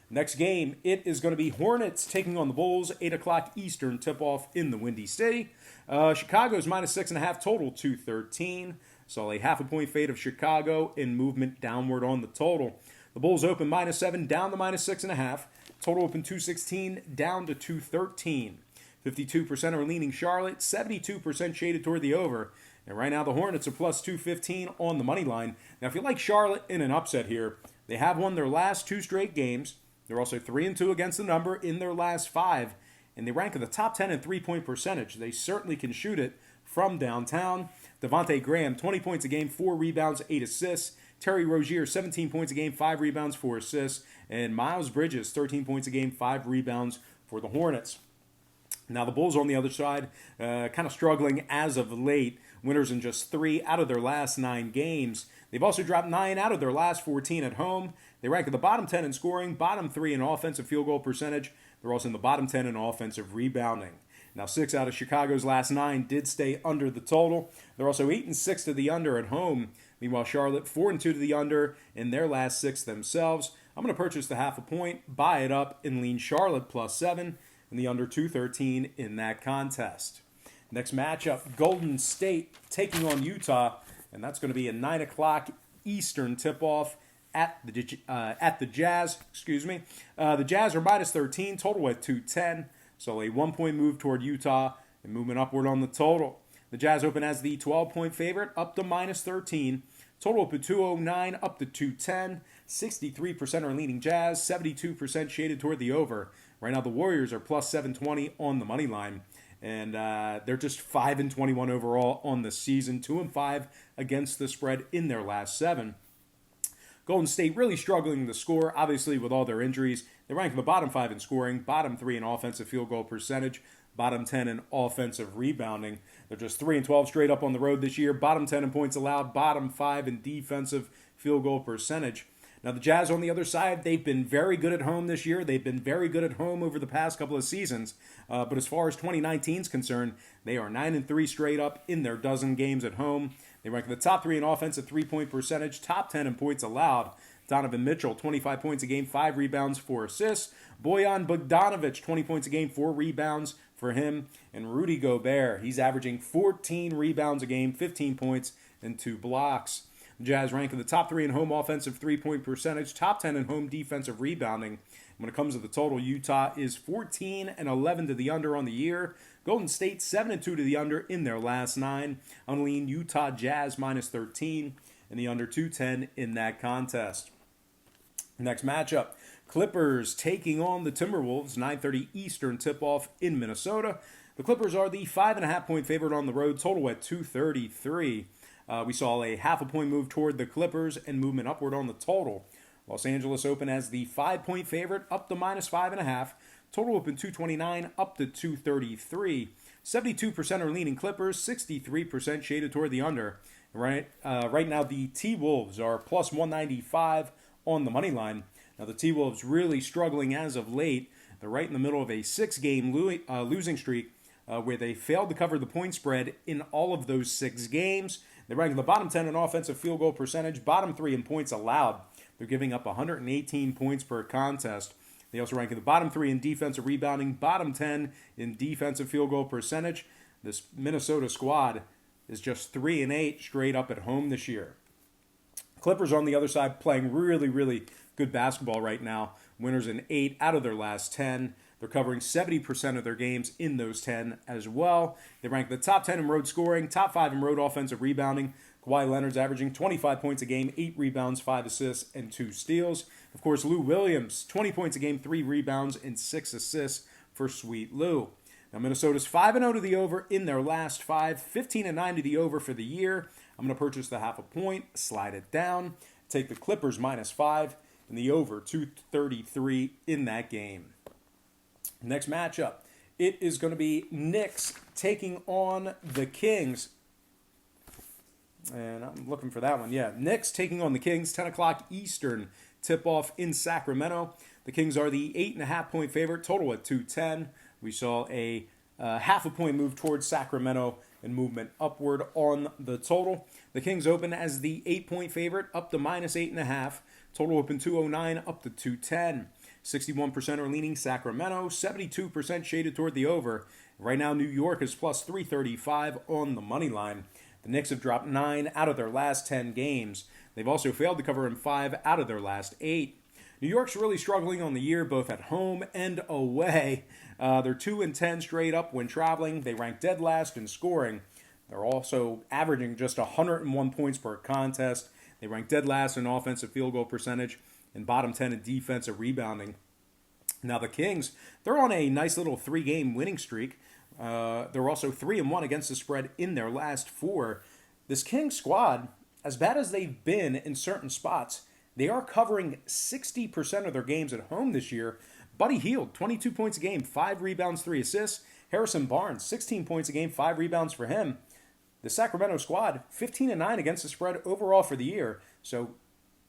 Next game, it is going to be Hornets taking on the Bulls, 8 o'clock Eastern tip-off in the Windy City. Chicago's minus 6.5, total 213. Saw a half a point fade of Chicago in movement downward on the total. The Bulls open minus 7, down to minus 6.5. Total open 216, down to 213. 52% are leaning Charlotte, 72% shaded toward the over. And right now the Hornets are plus 215 on the money line. Now if you like Charlotte in an upset here, they have won their last 2 straight games. They're also 3-2 against the number in their last 5. And they rank in the top 10 in three-point percentage. They certainly can shoot it from downtown. Devontae Graham, 20 points a game, 4 rebounds, 8 assists. Terry Rozier, 17 points a game, 5 rebounds, 4 assists. And Miles Bridges, 13 points a game, 5 rebounds for the Hornets. Now the Bulls on the other side, kind of struggling as of late. Winners in just 3 out of their last 9 games. They've also dropped 9 out of their last 14 at home. They rank at the bottom 10 in scoring, bottom 3 in offensive field goal percentage. They're also in the bottom 10 in offensive rebounding. Now 6 out of Chicago's last 9 did stay under the total. They're also 8-6 to the under at home. Meanwhile, Charlotte 4-2 to the under in their last 6 themselves. I'm going to purchase the half a point, buy it up, and lean Charlotte plus 7 and the under 213 in that contest. Next matchup, Golden State taking on Utah, and that's going to be a 9 o'clock Eastern tip-off at the Jazz. The Jazz are minus 13, total at 210, so a 1-point move toward Utah and movement upward on the total. The Jazz open as the 12-point favorite, up to minus 13. Total open 209, up to 210. 63% are leaning Jazz, 72% shaded toward the over. Right now, the Warriors are plus 720 on the money line. And they're just 5-21 overall on the season, 2-5 against the spread in their last 7. Golden State really struggling to score, obviously with all their injuries. They rank in the bottom 5 in scoring, bottom 3 in offensive field goal percentage, bottom 10 in offensive rebounding. They're just 3-12 straight up on the road this year, bottom 10 in points allowed, bottom 5 in defensive field goal percentage. Now, the Jazz on the other side, they've been very good at home this year. They've been very good at home over the past couple of seasons. But as far as 2019 is concerned, they are 9-3 straight up in their dozen games at home. They rank in the top 3 in offensive three-point percentage, top 10 in points allowed. Donovan Mitchell, 25 points a game, 5 rebounds, 4 assists. Bojan Bogdanovic, 20 points a game, 4 rebounds for him. And Rudy Gobert, he's averaging 14 rebounds a game, 15 points, and 2 blocks. The Jazz rank in the top 3 in home offensive three-point percentage, top 10 in home defensive rebounding. When it comes to the total, Utah is 14-11 to the under on the year. Golden State 7-2 to the under in their last 9. I'm lean Utah Jazz minus 13 and the under 210 in that contest. Next matchup, Clippers taking on the Timberwolves, 9:30 Eastern tip-off in Minnesota. The Clippers are the 5.5-point favorite on the road, total at 233. We saw a half a point move toward the Clippers and movement upward on the total. Los Angeles open as the 5-point favorite, up to minus 5.5. Total open 229, up to 233. 72% are leaning Clippers, 63% shaded toward the under. Right now, the T-Wolves are plus 195 on the money line. Now, the T-Wolves really struggling as of late. They're right in the middle of a 6-game losing streak where they failed to cover the point spread in all of those 6 games. They rank in the bottom 10 in offensive field goal percentage, bottom 3 in points allowed. They're giving up 118 points per contest. They also rank in the bottom 3 in defensive rebounding, bottom 10 in defensive field goal percentage. This Minnesota squad is just 3-8 straight up at home this year. Clippers on the other side playing really, really good basketball right now. Winners in 8 out of their last 10. They're covering 70% of their games in those 10 as well. They rank the top 10 in road scoring, top 5 in road offensive rebounding. Kawhi Leonard's averaging 25 points a game, 8 rebounds, 5 assists, and 2 steals. Of course, Lou Williams, 20 points a game, 3 rebounds, and 6 assists for Sweet Lou. Now, Minnesota's 5-0 to the over in their last 5, 15-9 to the over for the year. I'm going to purchase the half a point, slide it down, take the Clippers minus 5, and the over 233 in that game. Next matchup, it is going to be Knicks taking on the Kings. And I'm looking for that one. Yeah, Knicks taking on the Kings, 10 o'clock Eastern tip-off in Sacramento. The Kings are the 8.5-point favorite, total at 210. We saw a half a point move towards Sacramento and movement upward on the total. The Kings open as the 8-point favorite, up to minus 8.5. Total open 209, up to 210. 61% are leaning Sacramento, 72% shaded toward the over. Right now, New York is plus 335 on the money line. The Knicks have dropped 9 out of their last 10 games. They've also failed to cover in 5 out of their last 8. New York's really struggling on the year, both at home and away. They're 2-10 straight up when traveling. They rank dead last in scoring. They're also averaging just 101 points per contest. They rank dead last in offensive field goal percentage and bottom 10 in defensive rebounding. Now the Kings, they're on a nice little 3-game winning streak. They're also 3-1 against the spread in their last 4. This Kings squad, as bad as they've been in certain spots, they are covering 60% of their games at home this year. Buddy Hield, 22 points a game, 5 rebounds, 3 assists. Harrison Barnes, 16 points a game, 5 rebounds for him. The Sacramento squad, 15-9 against the spread overall for the year. So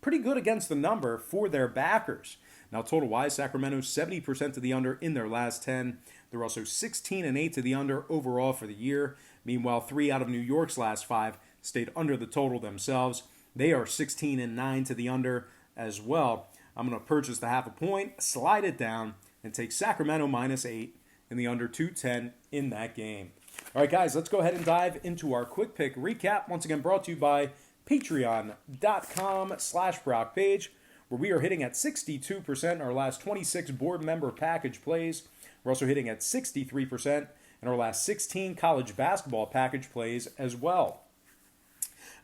pretty good against the number for their backers. Now, total-wise, Sacramento 70% to the under in their last 10. They're also 16-8 to the under overall for the year. Meanwhile, 3 out of New York's last 5 stayed under the total themselves. They are 16-9 to the under as well. I'm going to purchase the half a point, slide it down, and take Sacramento -8 in the under 210 in that game. All right, guys, let's go ahead and dive into our quick pick recap. Once again, brought to you by patreon.com/BrockPage, where we are hitting at 62% in our last 26 board member package plays. We're also hitting at 63% in our last 16 college basketball package plays as well.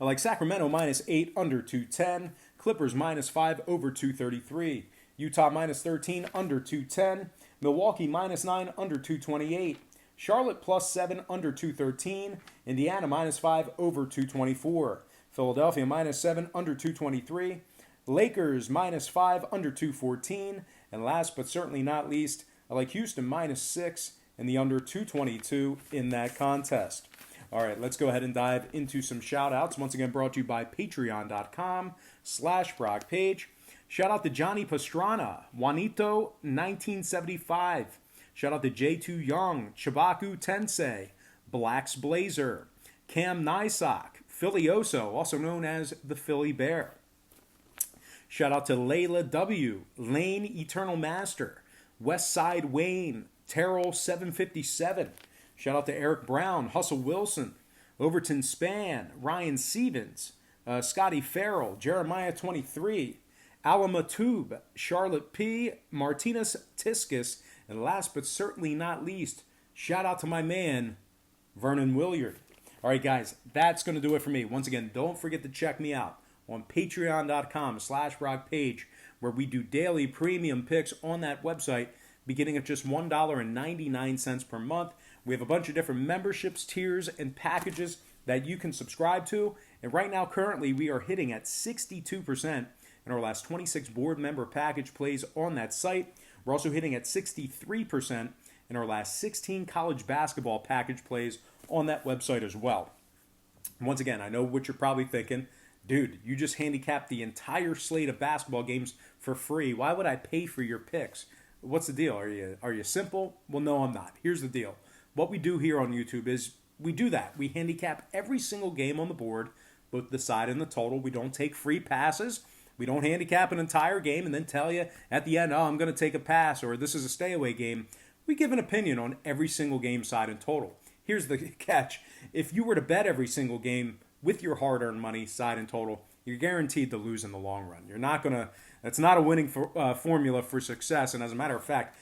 I like Sacramento -8 under 210, Clippers -5 over 233, Utah -13 under 210, Milwaukee -9 under 228, Charlotte +7 under 213, Indiana -5 over 224, Philadelphia -7 under 223, Lakers -5 under 214, and last but certainly not least, I like Houston -6 and the under 222 in that contest. All right, let's go ahead and dive into some shout-outs. Once again, brought to you by patreon.com/BrockPage. Shout out to Johnny Pastrana, Juanito 1975. Shout out to J2 Young, Chibaku Tensei, Blacks Blazer, Cam Nysock, Philioso, also known as the Philly Bear. Shout out to Layla W, Lane Eternal Master, Westside Wayne, Terrell 757. Shout out to Eric Brown, Hustle Wilson, Overton Span, Ryan Stevens, Scotty Farrell, Jeremiah 23, Alama Tube, Charlotte P, Martinez Tiskus, and last but certainly not least, shout out to my man, Vernon Williard. All right, guys, that's going to do it for me. Once again, don't forget to check me out on patreon.com/BrockPage, where we do daily premium picks on that website, beginning at just $1.99 per month. We have a bunch of different memberships, tiers, and packages that you can subscribe to. And right now, currently, we are hitting at 62% in our last 26 board member package plays on that site. We're also hitting at 63% in our last 16 college basketball package plays on that website as well. And once again, I know what you're probably thinking. Dude, you just handicapped the entire slate of basketball games for free. Why would I pay for your picks? What's the deal? Are you simple? Well, no, I'm not. Here's the deal. What we do here on YouTube is we do that. We handicap every single game on the board, both the side and the total. We don't take free passes. We don't handicap an entire game and then tell you at the end, oh, I'm going to take a pass or this is a stay away game. We give an opinion on every single game, side and total. Here's the catch. If you were to bet every single game with your hard-earned money, side and total, you're guaranteed to lose in the long run. You're not going to. That's not a winning formula for success. And as a matter of fact,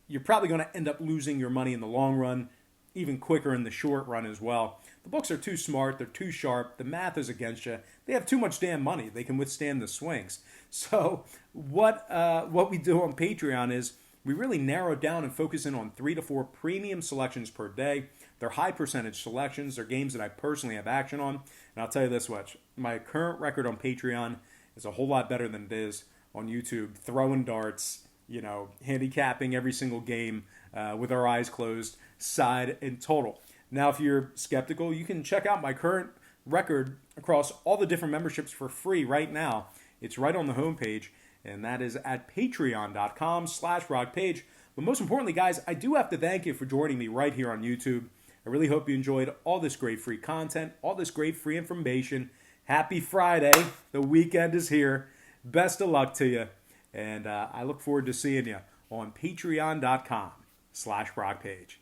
you're probably going to end up losing your money in the long run, even quicker in the short run as well. The books are too smart. They're too sharp. The math is against you. They have too much damn money. They can withstand the swings. So what we do on Patreon is we really narrow down and focus in on 3 to 4 premium selections per day. They're high percentage selections. They're games that I personally have action on. And I'll tell you this much. My current record on Patreon is a whole lot better than it is on YouTube. Throwing darts, handicapping every single game with our eyes closed, side and total. Now, if you're skeptical, you can check out my current record across all the different memberships for free right now. It's right on the homepage, and that is at patreon.com/BrockPage. But most importantly, guys, I do have to thank you for joining me right here on YouTube. I really hope you enjoyed all this great free content, all this great free information. Happy Friday. The weekend is here. Best of luck to you. And I look forward to seeing you on patreon.com/BrockPage.